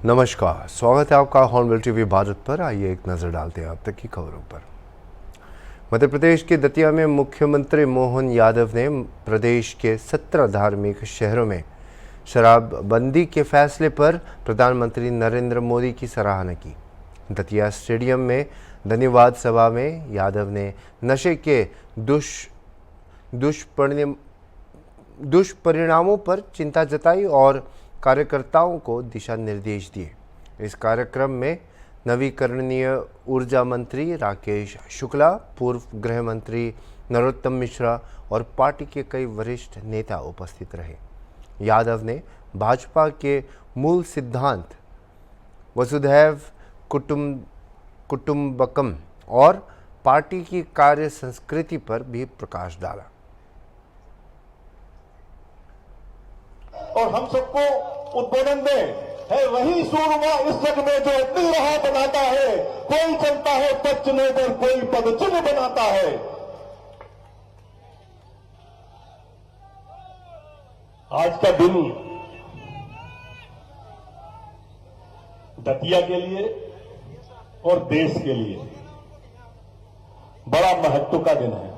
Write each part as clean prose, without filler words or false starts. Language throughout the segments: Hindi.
नमस्कार, स्वागत है आपका हॉर्नबिल टीवी भारत पर। आइए एक नज़र डालते हैं अब तक की खबरों पर। मध्य प्रदेश के दतिया में मुख्यमंत्री मोहन यादव ने प्रदेश के 17 धार्मिक शहरों में शराबबंदी के फैसले पर प्रधानमंत्री नरेंद्र मोदी की सराहना की। दतिया स्टेडियम में धन्यवाद सभा में यादव ने नशे के दुष्परिणामों पर चिंता जताई और कार्यकर्ताओं को दिशा निर्देश दिए। इस कार्यक्रम में नवीकरणीय ऊर्जा मंत्री राकेश शुक्ला, पूर्व गृह मंत्री नरोत्तम मिश्रा और पार्टी के कई वरिष्ठ नेता उपस्थित रहे। यादव ने भाजपा के मूल सिद्धांत वसुधैव कुटुंबकम और पार्टी की कार्य संस्कृति पर भी प्रकाश डाला। और हम सबको उद्बोधन में है वही सूरमा इस जग में जो अपनी राह बनाता है। कोई चलता है पद चिन्ह पर, कोई पद चिन्ह बनाता है। आज का दिन दतिया के लिए और देश के लिए बड़ा महत्व का दिन है।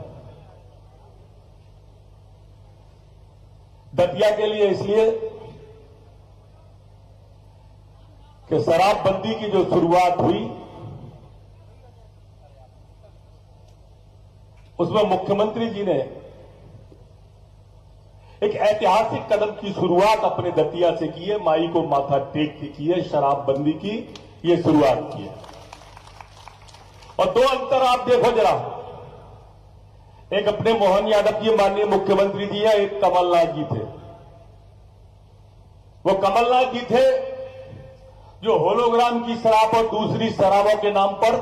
दतिया के लिए इसलिए कि शराबबंदी की जो शुरुआत हुई उसमें मुख्यमंत्री जी ने एक ऐतिहासिक कदम की शुरुआत अपने दतिया से की है। माई को माथा टेक के की है, शराबबंदी की ये शुरुआत की है। और दो अंतर आप देखो जरा, एक अपने मोहन यादव जी माननीय मुख्यमंत्री जी है, एक कमलनाथ जी थे। वो कमलनाथ जी थे जो होलोग्राम की शराब और दूसरी शराबों के नाम पर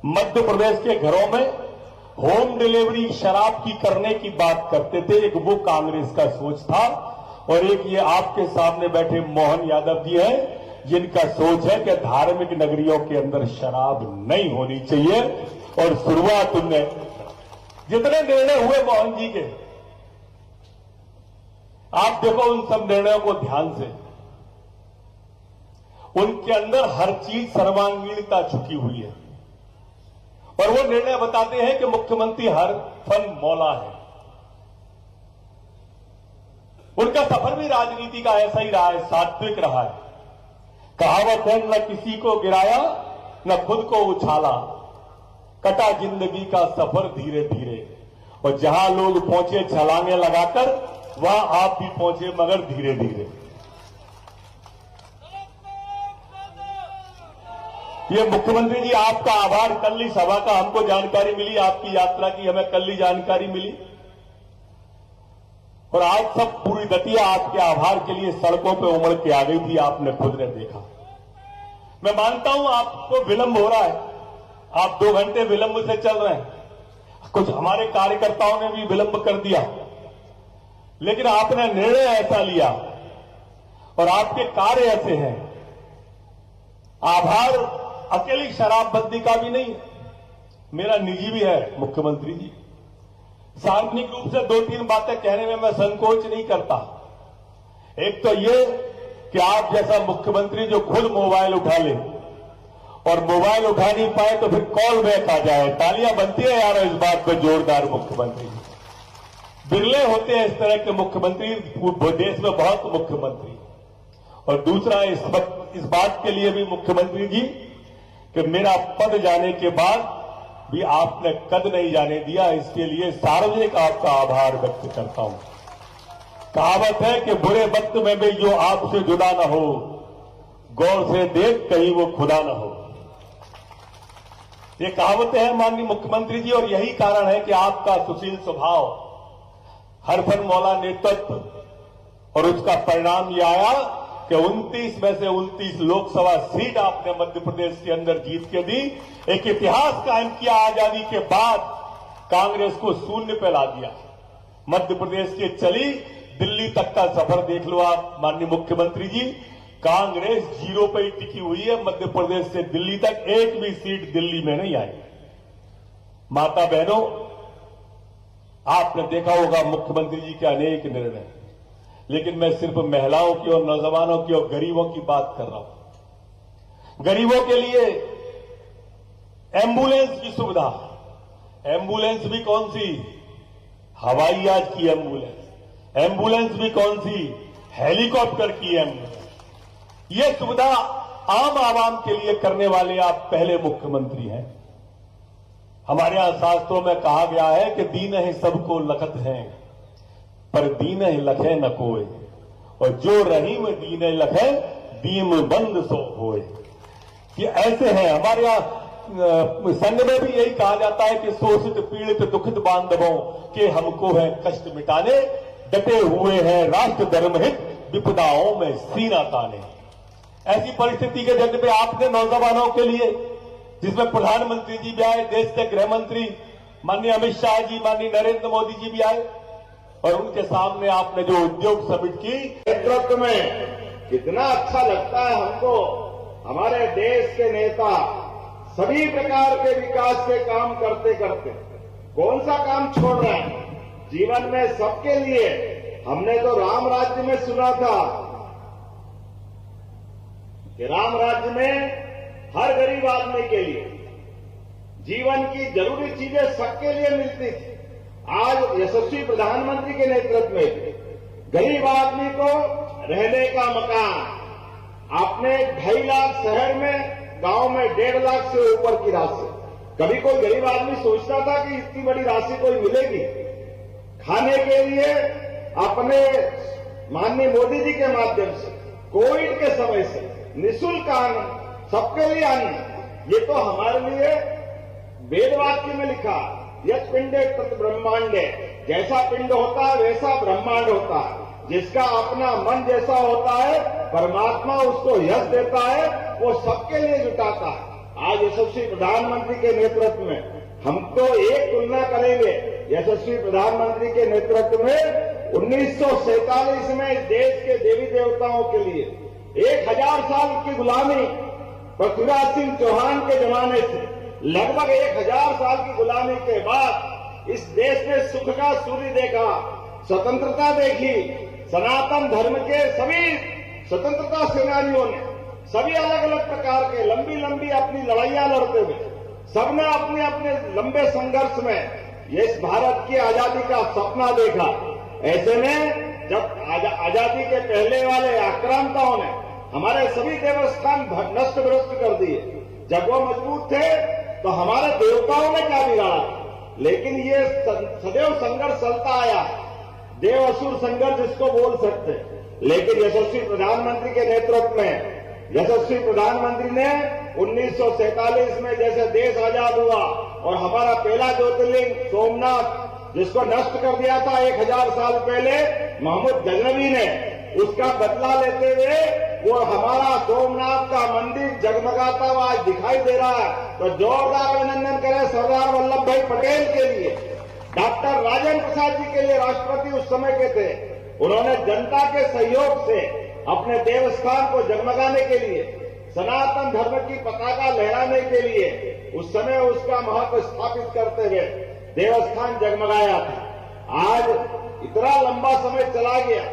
मध्य प्रदेश के घरों में होम डिलीवरी शराब की करने की बात करते थे। एक वो कांग्रेस का सोच था और एक ये आपके सामने बैठे मोहन यादव जी हैं जिनका सोच है कि धार्मिक नगरियों के अंदर शराब नहीं होनी चाहिए। और शुरुआत उनने जितने निर्णय हुए मोहन जी के, आप देखो उन सब निर्णयों को ध्यान से, उनके अंदर हर चीज सर्वांगीणता छुपी हुई है। और वो निर्णय बताते हैं कि मुख्यमंत्री हर फन मौला है। उनका सफर भी राजनीति का ऐसा ही रहा है, सात्विक रहा है। कहावत है, न किसी को गिराया न खुद को उछाला, कटा जिंदगी का सफर धीरे धीरे। और जहां लोग पहुंचे छलांगे लगाकर, वहां आप भी पहुंचे मगर धीरे धीरे। ये मुख्यमंत्री जी आपका आभार। कल ही सभा का हमको जानकारी मिली, आपकी यात्रा की हमें कल ही जानकारी मिली और आज सब पूरी दतिया आपके आभार के लिए सड़कों पे उमड़ के आ गई थी। आपने खुद ने देखा। मैं मानता हूं आपको विलंब हो रहा है, आप 2 घंटे विलंब से चल रहे हैं, कुछ हमारे कार्यकर्ताओं ने भी विलंब कर दिया, लेकिन आपने निर्णय ऐसा लिया और आपके कार्य ऐसे हैं। आभार अकेली शराबबंदी का भी नहीं, मेरा निजी भी है मुख्यमंत्री जी। सार्वजनिक रूप से 2-3 बातें कहने में मैं संकोच नहीं करता। एक तो ये कि आप जैसा मुख्यमंत्री जो खुद मोबाइल उठा ले और मोबाइल उठा नहीं पाए तो फिर कॉल बैक आ जाए। तालियां बनती है यार इस बात पर जोरदार। मुख्यमंत्री बिरले होते हैं इस तरह के मुख्यमंत्री, देश में बहुत मुख्यमंत्री। और दूसरा इस बात के लिए भी मुख्यमंत्री जी कि मेरा पद जाने के बाद भी आपने कद नहीं जाने दिया, इसके लिए सार्वजनिक आपका आभार व्यक्त करता हूं। कहावत है कि बुरे वक्त में भी जो आपसे जुदा न हो, गौर से देख कहीं वो खुदा न हो। ये कहावतें हैं माननीय मुख्यमंत्री जी, और यही कारण है कि आपका सुशील स्वभाव, हरफन मौला नेतृत्व, और उसका परिणाम यह आया कि 29 में से 29 लोकसभा सीट आपने मध्य प्रदेश के अंदर जीत के दी। एक इतिहास कायम किया। आजादी के बाद कांग्रेस को शून्य पे ला दिया। मध्य प्रदेश के चली दिल्ली तक का सफर देख लो आप माननीय मुख्यमंत्री जी। कांग्रेस 0 पे ही टिकी हुई है। मध्य प्रदेश से दिल्ली तक एक भी सीट दिल्ली में नहीं आई। माता बहनों, आपने देखा होगा मुख्यमंत्री जी के अनेक निर्णय, लेकिन मैं सिर्फ महिलाओं की और नौजवानों की और गरीबों की बात कर रहा हूं। गरीबों के लिए एम्बुलेंस की सुविधा, एम्बुलेंस भी कौन सी, हवाई जहाज की एम्बुलेंस, एम्बुलेंस भी कौन सी, हेलीकॉप्टर की एम्बुलेंस। ये सुविधा आम आवाम के लिए करने वाले आप पहले मुख्यमंत्री हैं। हमारे यहां शास्त्रों में कहा गया है कि दीन है सबको लखत हैं, पर दीन है लखे न कोय, और जो रहीम दीन लखे दीन बंद सो होए। ये ऐसे हैं। हमारे यहां संघ में भी यही कहा जाता है कि शोषित पीड़ित दुखित बांधवों के हमको है कष्ट मिटाने, डटे हुए हैं राष्ट्र धर्म हित विपदाओं में सीना ताने। ऐसी परिस्थिति के जग में आपने नौजवानों के लिए, जिसमें प्रधानमंत्री जी भी आए, देश के गृह मंत्री माननीय अमित शाह जी, माननीय नरेंद्र मोदी जी भी आए, और उनके सामने आपने जो उद्योग समिट की नेतृत्व में कितना अच्छा लगता है हमको। हमारे देश के नेता सभी प्रकार के विकास के काम करते करते कौन सा काम छोड़ रहे हैं जीवन में सबके लिए। हमने तो राम राज्य में सुना था कि राम राज्य में हर गरीब आदमी के लिए जीवन की जरूरी चीजें सबके लिए मिलती थी। आज यशस्वी प्रधानमंत्री के नेतृत्व में गरीब आदमी को रहने का मकान, आपने 2.5 लाख शहर में, गांव में 1.5 लाख से ऊपर की राशि। कभी कोई गरीब आदमी सोचता था कि इतनी बड़ी राशि कोई मिलेगी? खाने के लिए अपने माननीय मोदी जी के माध्यम से कोविड के समय से निःशुल्क अन्न, सबके लिए अन्न। ये तो हमारे लिए वेद वाक्य में लिखा, यत् पिंडे तत् ब्रह्मांडे, जैसा पिंड होता है वैसा ब्रह्मांड होता है। जिसका अपना मन जैसा होता है परमात्मा उसको यश देता है, वो सबके लिए जुटाता है। आज यशस्वी प्रधानमंत्री के नेतृत्व में हम तो एक तुलना करेंगे यशस्वी प्रधानमंत्री के नेतृत्व में 1947 में इस देश के देवी देवताओं के लिए 1000 साल की गुलामी पृथ्वीराज सिंह चौहान के जमाने से लगभग 1000 साल की गुलामी के बाद इस देश ने सुख का सूर्य देखा, स्वतंत्रता देखी। सनातन धर्म के सभी स्वतंत्रता सेनानियों ने सभी अलग अलग प्रकार के लंबी लंबी अपनी लड़ाइयां लड़ते हुए सबने अपने अपने लंबे संघर्ष में इस भारत की आजादी का सपना देखा। ऐसे में जब आजादी के पहले वाले आक्रांताओं ने हमारे सभी देवस्थान नष्ट भ्रष्ट कर दिए, जब वो मजबूत थे तो हमारे देवताओं ने क्या बिगाड़ा। लेकिन ये सदैव संघर्ष चलता आया, देव असुर संघर्ष जिसको बोल सकते। लेकिन यशस्वी प्रधानमंत्री के नेतृत्व में यशस्वी प्रधानमंत्री ने 1947 में जैसे देश आजाद हुआ और हमारा पहला ज्योतिर्लिंग सोमनाथ जिसको नष्ट कर दिया था 1000 साल पहले मोहम्मद गजनवी ने, उसका बदला लेते हुए वो हमारा सोमनाथ का मंदिर जगमगाता हुआ आज दिखाई दे रहा है। तो जोरदार अभिनंदन करें सरदार वल्लभ भाई पटेल के लिए, डॉक्टर राजेंद्र प्रसाद जी के लिए। राष्ट्रपति उस समय के थे, उन्होंने जनता के सहयोग से अपने देवस्थान को जगमगाने के लिए, सनातन धर्म की पताका लहराने के लिए उस समय उसका महत्व स्थापित करते हुए देवस्थान जगमगाया था। आज इतना लंबा समय चला गया,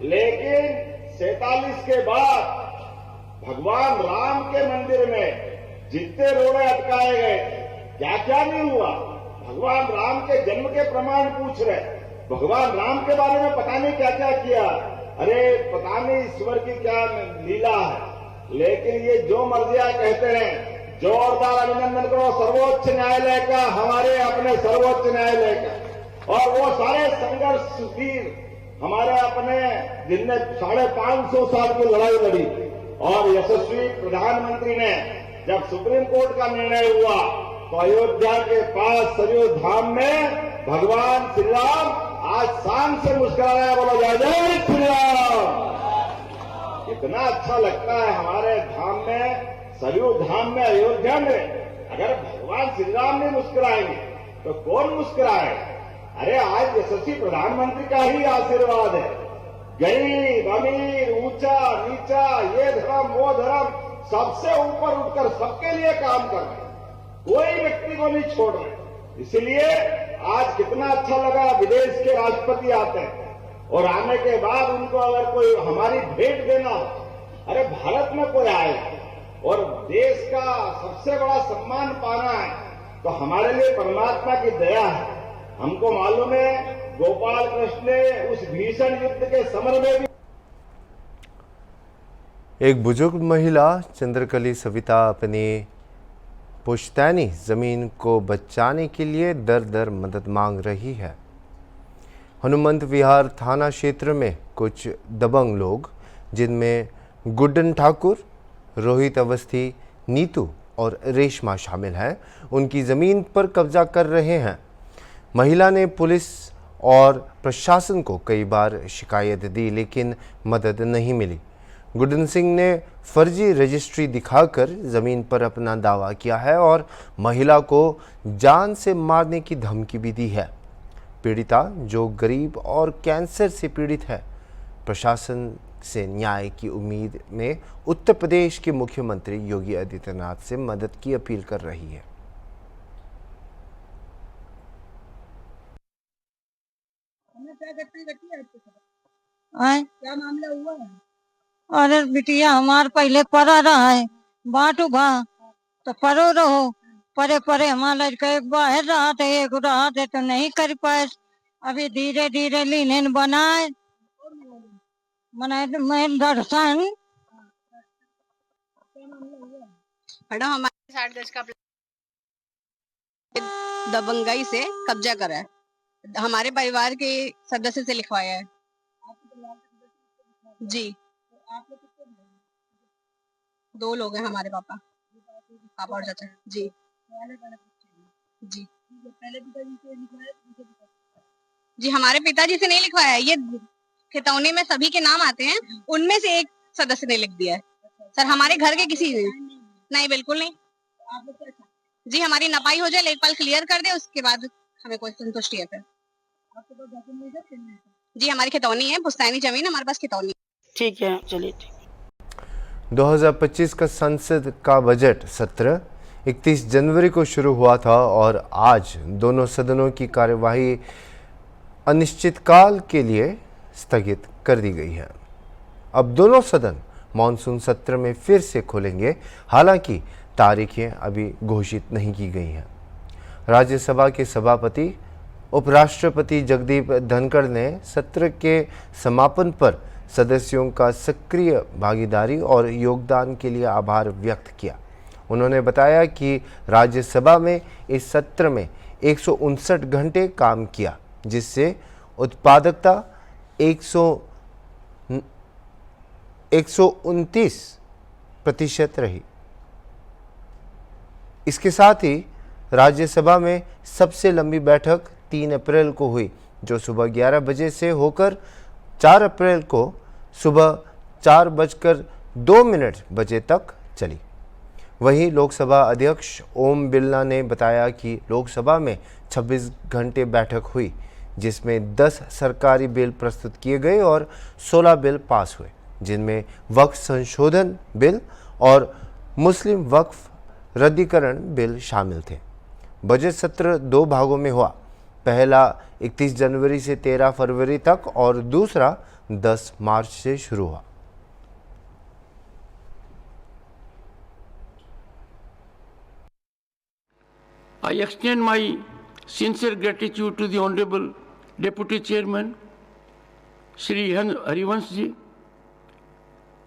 लेकिन 47 के बाद भगवान राम के मंदिर में जितने रोड़े अटकाए गए, क्या क्या नहीं हुआ। भगवान राम के जन्म के प्रमाण पूछ रहे, भगवान राम के बारे में पता नहीं क्या क्या किया। अरे पता नहीं ईश्वर की क्या लीला है। लेकिन ये जो मर्जिया कहते हैं, जोरदार अभिनंदन करो सर्वोच्च न्यायालय का, हमारे अपने सर्वोच्च न्यायालय का। और वो सारे संघर्ष वीर हमारे अपने जिनने 550 साल की लड़ाई लड़ी, और यशस्वी प्रधानमंत्री ने जब सुप्रीम कोर्ट का निर्णय हुआ तो अयोध्या के पास सरयू धाम में भगवान श्री राम आज शाम से मुस्कुरा रहे हैं। बोलो जय जय श्री राम। इतना अच्छा लगता है हमारे धाम में, सरयू धाम में, अयोध्या में। अगर भगवान श्री राम नहीं मुस्कुराएंगे तो कौन मुस्कुराए। अरे आज यशस्वी प्रधानमंत्री का ही आशीर्वाद है। गरीब अमीर ऊंचा नीचा, ये धर्म वो धर्म, सबसे ऊपर उठकर सबके लिए काम कर रहे हैं, कोई व्यक्ति को नहीं छोड़ रहे। इसलिए आज कितना अच्छा लगा, विदेश के राष्ट्रपति आते हैं और आने के बाद उनको अगर कोई हमारी भेंट देना हो, अरे भारत में कोई आए और देश का सबसे बड़ा सम्मान पाना है तो हमारे लिए परमात्मा की दया है। हमको मालूम है गोपाल कृष्ण ने उस भीषण युद्ध के समर में भी एक बुजुर्ग महिला चंद्रकली सविता अपनी पुश्तैनी ज़मीन को बचाने के लिए दर दर मदद मांग रही है। हनुमंत विहार थाना क्षेत्र में कुछ दबंग लोग, जिनमें गुड्डन ठाकुर, रोहित अवस्थी, नीतू और रेशमा शामिल हैं, उनकी ज़मीन पर कब्जा कर रहे हैं। महिला ने पुलिस और प्रशासन को कई बार शिकायत दी, लेकिन मदद नहीं मिली। गुड्डन सिंह ने फर्जी रजिस्ट्री दिखाकर ज़मीन पर अपना दावा किया है और महिला को जान से मारने की धमकी भी दी है। पीड़िता, जो गरीब और कैंसर से पीड़ित है, प्रशासन से न्याय की उम्मीद में उत्तर प्रदेश के मुख्यमंत्री योगी आदित्यनाथ से मदद की अपील कर रही है। क्या मामला हुआ है? अरे बिटिया हमार पहले परा रहा है बाटू भा तो परो रहो परे परे हमारा एक बाहर रहा था एक रहा था तो नहीं कर पाए। अभी धीरे धीरे लीने बनाए तो मैं दर्शन मैडम हमारे 60 गज का दबंगई से कब्जा करा है, हमारे परिवार के सदस्य से लिखवाया है। जी 2 लोग हैं हमारे पापा और चाचा। जी जी जी हमारे पिताजी से नहीं लिखवाया है, ये खितौने में सभी के नाम आते हैं, उनमें से एक सदस्य ने लिख दिया है सर। हमारे घर के किसी ने नहीं, बिल्कुल नहीं। जी हमारी नपाई हो जाए, लेखपाल क्लियर कर दे, उसके बाद हमें कोई संतुष्टि है फिर। जी हमारी खितौनी है, पुश्तैनी जमीन हमारे पास खितौनी। ठीक है, चलिए ठीक। 2025 का संसद का बजट सत्र 31 जनवरी को शुरू हुआ था और आज दोनों सदनों की कार्यवाही अनिश्चितकाल के लिए स्थगित कर दी गई है। अब दोनों सदन मानसून सत्र में फिर से खोलेंगे, हालांकि तारीखें अभी घोषित नहीं की गई हैं। राज्यसभा के सभापति उपराष्ट्रपति जगदीप धनखड़ ने सत्र के समापन पर सदस्यों का सक्रिय भागीदारी और योगदान के लिए आभार व्यक्त किया। उन्होंने बताया कि राज्यसभा में इस सत्र में 159 घंटे काम किया, जिससे उत्पादकता 129% रही। इसके साथ ही राज्यसभा में सबसे लंबी बैठक 3 अप्रैल को हुई, जो सुबह 11 बजे से होकर 4 अप्रैल को सुबह 4:02 बजे तक चली। वहीं लोकसभा अध्यक्ष ओम बिरला ने बताया कि लोकसभा में 26 घंटे बैठक हुई, जिसमें 10 सरकारी बिल प्रस्तुत किए गए और 16 बिल पास हुए, जिनमें वक्फ संशोधन बिल और मुस्लिम वक्फ रद्दीकरण बिल शामिल थे। बजट सत्र 2 भागों में हुआ, पहला 31 जनवरी से 13 फरवरी तक और दूसरा 10 मार्च से शुरू हुआ। I extend my sincere gratitude to the Honorable Deputy Chairman, Shri Harivansh Ji.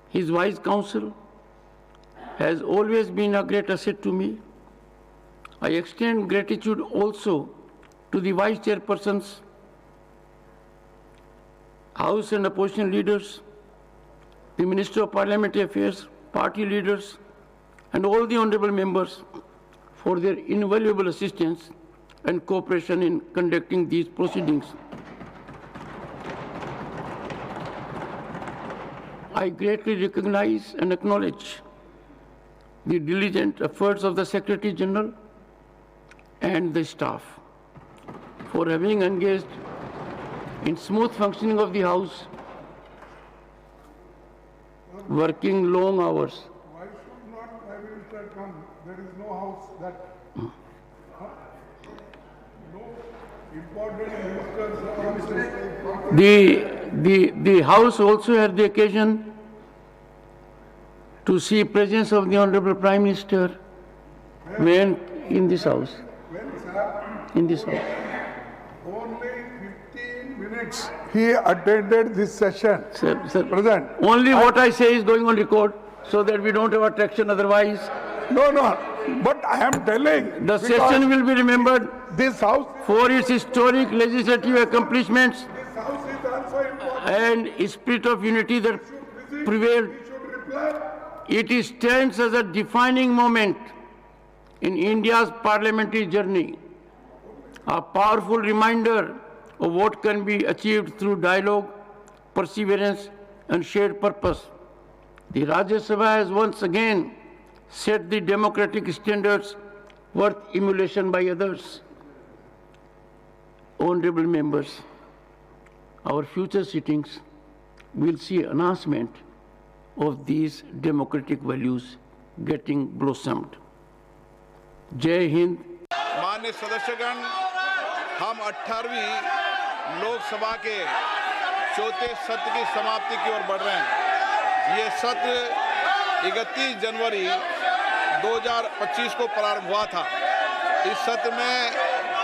His wise counsel has always been a great asset to me. I extend gratitude also to the Vice Chairpersons, House and Opposition leaders, the Minister of Parliamentary Affairs, party leaders, and all the honorable members for their invaluable assistance and cooperation in conducting these proceedings. I greatly recognize and acknowledge the diligent efforts of the Secretary General and the staff for having engaged in smooth functioning of the House, working long hours. Why should not Prime Minister come? There is no house that no important ministers or The House also had the occasion to see presence of the Honorable Prime Minister when in this house. When, sir? In this house. Only 15 minutes he attended this session. Sir, Present. only what I say is going on record so that we don't have attraction otherwise. No, no, but I am telling. The because session will be remembered This house, for its historic legislative accomplishments this house is also important. and spirit of unity that prevailed. He should reply. It stands as a defining moment in India's parliamentary journey, a powerful reminder of what can be achieved through dialogue, perseverance, and shared purpose. The Rajya Sabha has once again set the democratic standards worth emulation by others. Honorable members, our future sittings will see announcement of these democratic values getting blossomed. Jai Hind. मान्य सदस्यगण, हम 18वीं लोकसभा के चौथे सत्र की समाप्ति की ओर बढ़ रहे हैं। ये सत्र 31 जनवरी 2025 को प्रारंभ हुआ था। इस सत्र में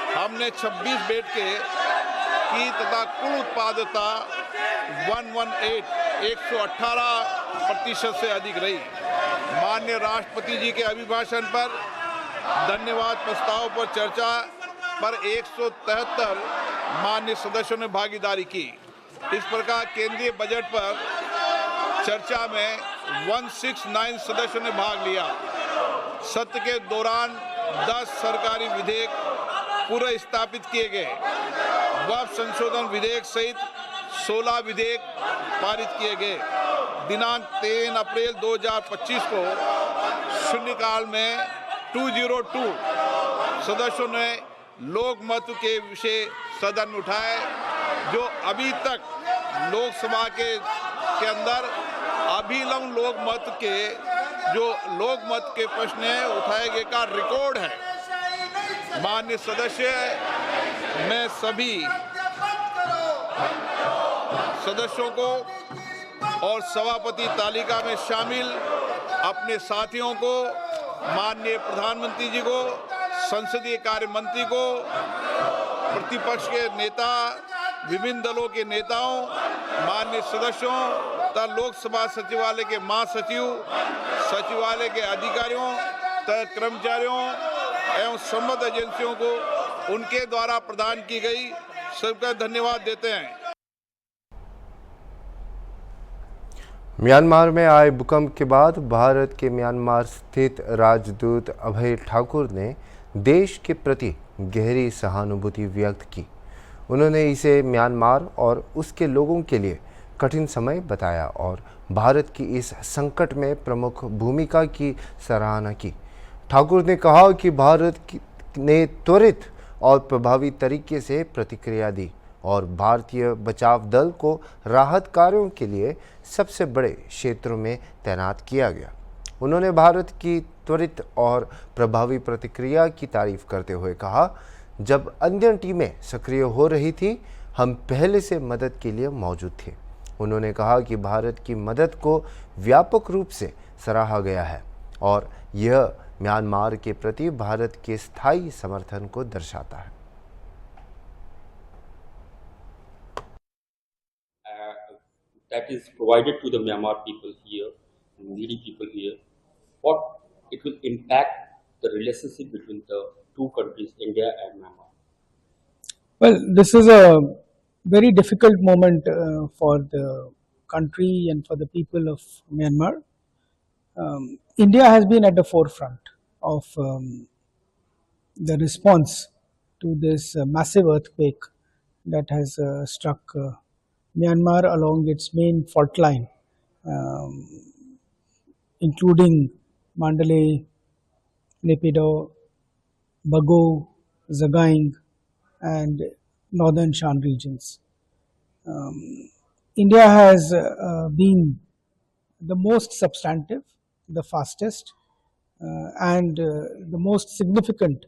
हमने 26 बैठकें की तथा कुल उत्पादकता 118% से अधिक रही। माननीय राष्ट्रपति जी के अभिभाषण पर धन्यवाद प्रस्ताव पर चर्चा पर 173 माननीय सदस्यों ने भागीदारी की। इस प्रकार केंद्रीय बजट पर चर्चा में 169 सदस्यों ने भाग लिया। सत्र के दौरान 10 सरकारी विधेयक पूर्व स्थापित किए गए। वक्फ संशोधन विधेयक सहित 16 विधेयक पारित किए गए। दिनांक 3 अप्रैल 2025 को शून्यकाल में 202 सदस्यों ने लोकमत के विषय सदन में उठाए, जो अभी तक लोकसभा के अंदर अभिलंब लोकमत के प्रश्न उठाए गए का रिकॉर्ड है। माननीय सदस्य, मैं सभी सदस्यों को और सभापति तालिका में शामिल अपने साथियों को, माननीय प्रधानमंत्री जी को, संसदीय कार्य मंत्री को, प्रतिपक्ष के नेता, विभिन्न दलों के नेताओं, माननीय सदस्यों तथा लोकसभा सचिवालय के महासचिव, सचिवालय के अधिकारियों तथा कर्मचारियों एवं संबद्ध एजेंसियों को उनके द्वारा प्रदान की गई सबका धन्यवाद देते हैं। म्यांमार में आए भूकंप के बाद भारत के म्यांमार स्थित राजदूत अभय ठाकुर ने देश के प्रति गहरी सहानुभूति व्यक्त की। उन्होंने इसे म्यांमार और उसके लोगों के लिए कठिन समय बताया और भारत की इस संकट में प्रमुख भूमिका की सराहना की। ठाकुर ने कहा कि भारत ने त्वरित और प्रभावी तरीके से प्रतिक्रिया दी और भारतीय बचाव दल को राहत कार्यों के लिए सबसे बड़े क्षेत्रों में तैनात किया गया। उन्होंने भारत की त्वरित और प्रभावी प्रतिक्रिया की तारीफ करते हुए कहा, जब अन्य टीमें सक्रिय हो रही थी, हम पहले से मदद के लिए मौजूद थे। उन्होंने कहा कि भारत की मदद को व्यापक रूप से सराहा गया है और यह म्यांमार के प्रति भारत के स्थायी समर्थन को दर्शाता है। That is provided to the Myanmar people here, needy people here, what it will impact the relationship between the two countries, India and Myanmar. Well, this is a very difficult moment for the country and for the people of Myanmar. India has been at the forefront of the response to this massive earthquake that has struck Myanmar along its main fault line, including Mandalay, Naypyidaw, Bago, Sagaing, and northern Shan regions. India has been the most substantive, the fastest, and the most significant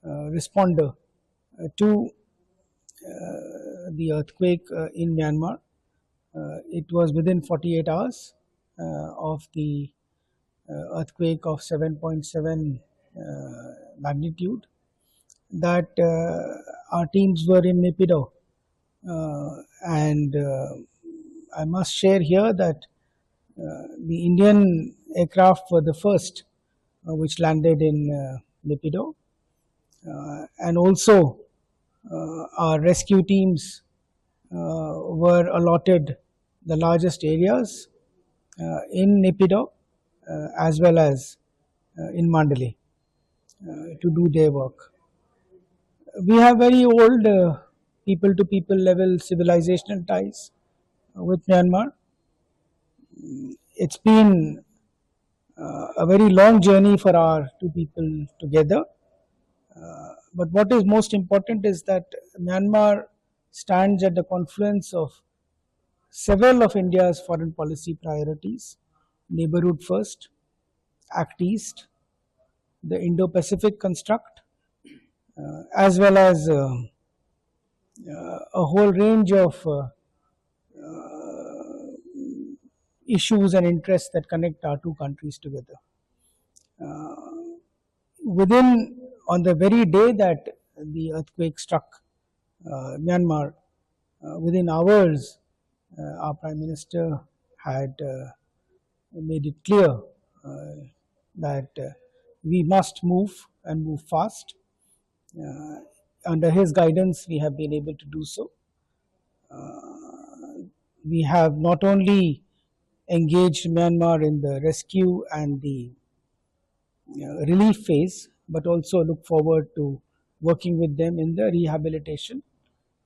responder to the earthquake in Myanmar. It was within 48 hours of the earthquake of 7.7 magnitude, that our teams were in Naypyidaw, and I must share here that the Indian aircraft were the first which landed in Naypyidaw, and also our rescue teams were allotted the largest areas in Naypyidaw as well as in Mandalay to do their work. We have very old people-to-people level civilizational ties with Myanmar. It's been a very long journey for our two people together. But what is most important is that Myanmar stands at the confluence of several of India's foreign policy priorities: neighborhood first, Act East, the Indo-Pacific construct, as well as a whole range of issues and interests that connect our two countries together. On the very day that the earthquake struck Myanmar, within hours, our Prime Minister had made it clear that we must move and move fast. Under his guidance, we have been able to do so. We have not only engaged Myanmar in the rescue and the relief phase, but also look forward to working with them in the rehabilitation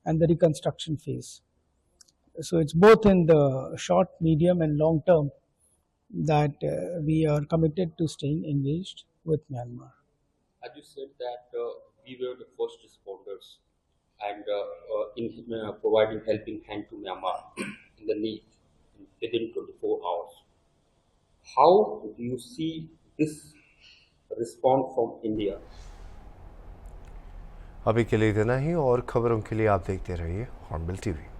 and the reconstruction phase. So it's both in the short, medium and long term that we are committed to staying engaged with Myanmar. As you said that we were the first responders and in providing helping hand to Myanmar in the need within 24 hours. How do you see this response from India? अभी के लिए इतना ही, और खबरों के लिए आप देखते रहिए हॉर्नबिल टीवी।